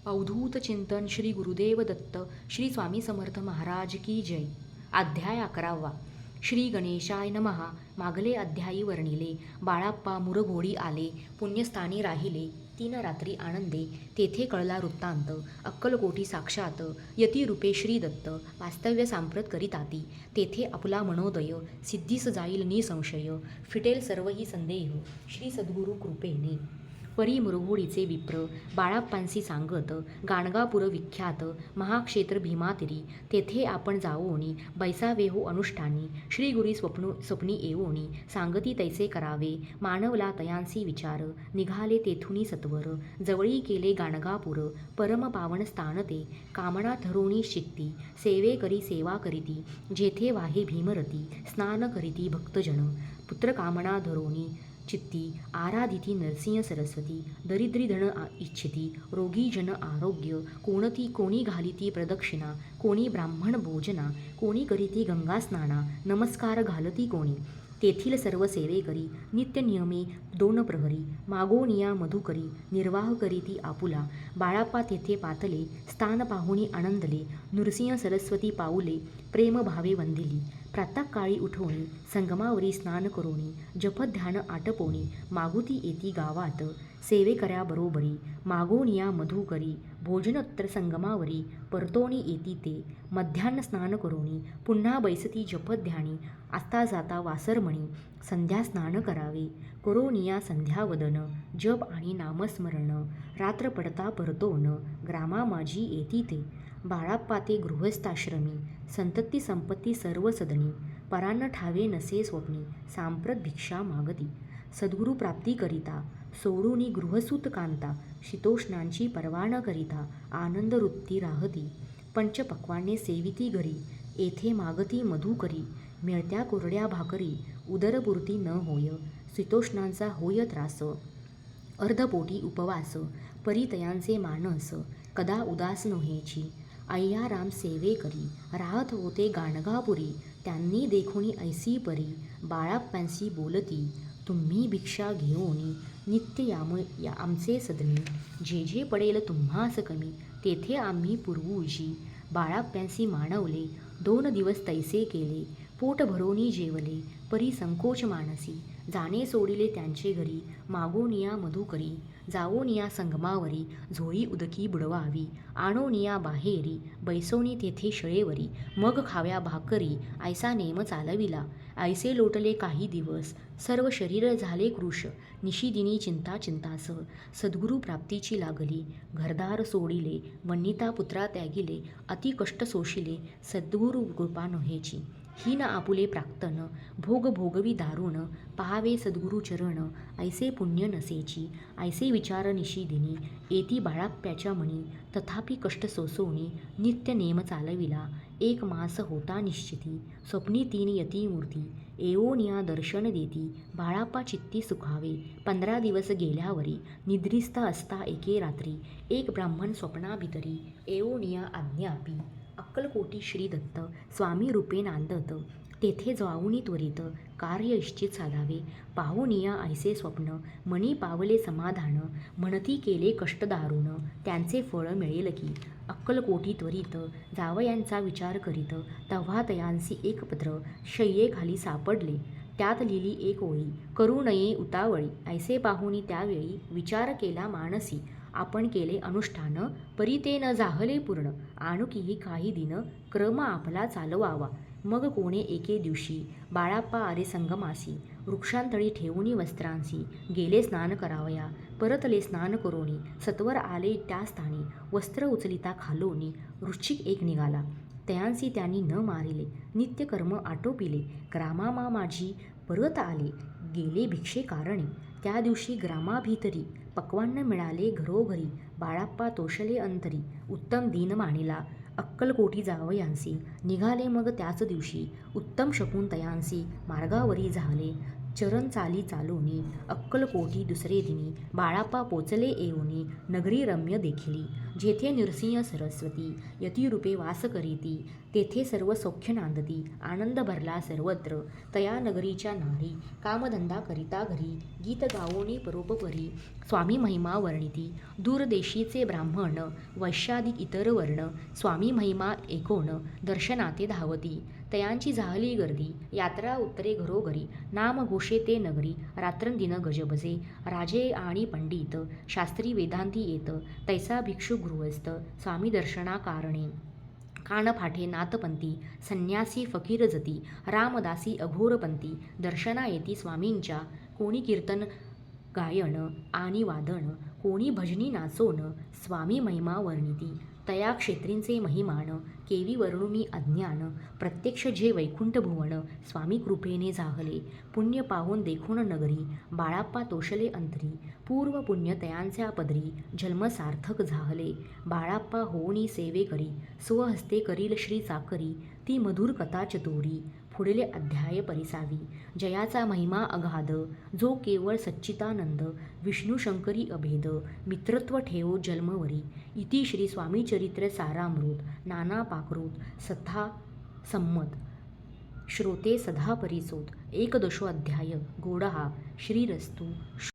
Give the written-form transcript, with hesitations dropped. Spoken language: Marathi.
अवधूत चिंतन श्री गुरुदेव दत्त श्री स्वामी समर्थ महाराज की जय. अध्याय 11. श्री गणेशाय नमः. मागले अध्यायी वर्णिले. बाळाप्पा मुरघोडी आले, पुण्यस्थानी राहिले 3 रात्री आनंदे. तेथे कळला वृत्तांत. अक्कलकोटी साक्षात यतिरूपे श्री दत्त वास्तव्य सांप्रत करीताती. तेथे आपला मनोदय सिद्धीस जाईल निसंशय. फिटेल सर्वही संदेह श्री सद्गुरु कृपेने. परी मुरघोडीचे विप्र बाळाप्पांसी सांगत, गाणगापूर विख्यात महाक्षेत्र भीमातिरी. तेथे आपण जावोनी बैसावे हो अनुष्ठानी. श्री गुरी स्वप्नी येवोनी सांगती तैसे करावे. मानवला तयांसी विचार निघाले तेथुनी सत्वर. जवळी केले गाणगापूर परम पावन स्थान ते. कामना धरोणी शिक्ती सेवे करी सेवा करीती. जेथे वाहे भीमरती स्नान करीती भक्तजन. पुत्र कामना धरोणी चित्ती आराधिती नरसिंह सरस्वती. दरिद्री धन इच्छिती रोगी जन आरोग्य. कोणी घालिती प्रदक्षिणा, कोणी ब्राह्मण भोजना. कोणी करीती गंगा स्नाना, नमस्कार घालती कोणी. तेथील सर्व सेवे करी नित्य नियमे 2 प्रहरी. मागोनिया मधुकरी निर्वाह करीती आपुला. बाळाप्पा तेथे पातले स्थान पाहुणी आनंदले. नृसिंह सरस्वती पाऊले प्रेम भावे वंदिली. प्रातःकाळी उठवणी संगमावरी स्नान करोनी. जपध्यान आटपोणी मागुती येती गावात. सेवेकऱ्या बरोबरी मागोनिया मधुकरी. भोजनोत्तर संगमावरी परतोणी येती ते. मध्यान्ह स्नान करोनी पुन्हा बैसती जपध्यानी. आस्ता जाता वासरमणी संध्या स्नान करावे. करोनिया संध्यावदन जप आणि नामस्मरण. रात्र पडता परतोन ग्रामा माझी येती ते. बाळाप्पा ते गृहस्थाश्रमी संतती संपत्ती सर्व सदनी. परान्न ठावे नसे स्वप्नी सांप्रत भिक्षा मागती. सद्गुरु प्राप्ती करिता सोडूनी गृहसूत कांता. शीतोष्णांची पर्वा न करिता आनंद वृत्ती राहती. पंचपक्वाने सेविती घरी येथे मागती मधुकरी. मिळत्या कोरड्या भाकरी उदरपूर्ती न होय. शीतोष्णांचा होय त्रास अर्धपोटी उपवास. परितयांचे मानस कदा उदास नव्हेची. अय्याराम सेवे करी राहत होते गाणगापुरी. त्यांनी देखोनी ऐसी परी बाळाप्पांसी बोलती. तुम्ही भिक्षा घेऊनी नित्य आमचे सदनी. जे जे पडेल तुम्हास कमी तेथे आम्ही पुरवूजी. बाळाप्पांसी मानवले 2 दिवस तैसे केले. पोट भरोनी जेवले परी संकोच मानसी. जाणे सोडिले त्यांचे घरी मागोनिया मधुकरी. जावोनिया संगमावरी झोळी उदकी बुडवावी. आणोनिया बाहेरी बैसोनी तेथे शळेवरी. मग खाव्या भाकरी ऐसा नेम चालविला. ऐसे लोटले काही दिवस सर्व शरीर झाले कृश. निशिदिनी चिंता चिंतास सद्गुरु प्राप्तीची लागली. घरदार सोडिले वनिता पुत्रा त्यागिले. अति कष्ट सोशिले सद्गुरु कृपा नव्हेची. हीन आपुले प्राक्तन भोग भोगवी दारुण. पहावे सद्गुरु चरण ऐसे पुण्य नसेची. ऐसे विचार निशिदिनी येती बाळाप्प्याच्या मनी. तथापि कष्ट सोसोनी नित्य नेम चालविला. 1 मास होता निश्चिती स्वप्नी 3 यतिमूर्ती. येवोनिया दर्शन देती बाळाप्पा चित्ती सुखावे. 15 दिवस गेल्यावरी निद्रिस्ता असता एके रात्री. एक ब्राह्मण स्वप्नाभितरी येवोनिया आज्ञापी. अक्कलकोटी श्री दत्त स्वामी रूपे नांदत. तेथे जाऊनी त्वरित कार्य इच्छित साधावे. पाहुनिया ऐसे स्वप्न मनी पावले समाधान. म्हणती केले कष्ट दारुण त्यांचे फळ मिळेल की. अक्कलकोटी त्वरित जावयांचा विचार करीत. तेव्हा तयांसी एक पत्र शय्येखाली सापडले. त्यात लिहिली 1 ओळी. करू नये उतावळी. ऐसे पाहुनी त्यावेळी विचार केला मानसी. आपण केले अनुष्ठान परी ते न झाले पूर्ण. आणखीही काही दिन क्रम आपला चालवावा. मग कोणे एके दिवशी बाळाप्पा आले संगमासी. वृक्षांतळी ठेवूनी वस्त्रांसी गेले स्नान करावया. परतले स्नान करोनी सत्वर आले त्या स्थानी. वस्त्र उचलिता खालोनी वृश्चिक एक निघाला. तयांसी त्यांनी न मारिले नित्यकर्म आटोपिले. ग्रामामा माझी परत आले गेले भिक्षे कारणे. त्या दिवशी ग्रामाभितरी पक्वान्न मिळाले घरोघरी. बाळाप्पा तोषले अंतरी उत्तम दिन मानिला. अक्कलकोटी जावयांसी निघाले मग त्याच दिवशी. उत्तम शकून तयांसी मार्गावरी झाले. चरण चाली चालोनी अक्कलकोटी दुसरे दिनी. बाळाप्पा पोचले येऊनी नगरी रम्य देखिली. जेथे नृसिंह सरस्वती यतिरूपे वास करीती, तेथे सर्व सौख्य नांदती, आनंद भरला सर्वत्र. तया नगरीच्या नारी कामधंदा करिता घरी, गीत गावोनी परोपरी स्वामी महिमा वर्णिती. दूरदेशीचे ब्राह्मण वैश्यादिक इतर वर्ण, स्वामी महिमा ऐकोन दर्शनाते धावती. तयांची झाली गर्दी, यात्रा उतरे घरोघरी, नाम घोषे ते नगरी. रात्रंदिन गजबजे, राजे आणि पंडित, शास्त्री वेदांती येत. तैसा भिक्षु गृहस्थ, स्वामी दर्शना कारणे. कान फाटे नाथपंथी, संन्यासी फकीर जती, रामदासी अघोरपंथी. दर्शना येती स्वामींच्या, कोणी कीर्तन गायन आणि वादन, कोणी भजनी नाचोन स्वामी महिमा वर्णिती. तया क्षेत्रींचे महिमान, केवी वर्णू मी अज्ञान. प्रत्यक्ष जे वैकुंठ भुवन, स्वामी कृपेने झाले. पुण्य पाहून देखून नगरी, बाळाप्पा तोषले अंतरी. पूर्व पुण्य तयांच्या पदरी, जन्म सार्थक झाले. बाळाप्पा होऊनी सेवे करी, स्वहस्ते करील श्री चाकरी. ती मधुर कथा चतुरी, पुढले अध्याय परिसावी. जयाचा महिमा अगाध, जो केवळ सच्चिदानंद. विष्णू शंकरी अभेद, मित्रत्व ठेवो जन्मवरी. इति श्री स्वामीचरित्र सारामृत. नाना पाकृत सथा संमत, श्रोते सदा परिसोत. 11 अध्याय. गोडहा. श्रीरस्तु.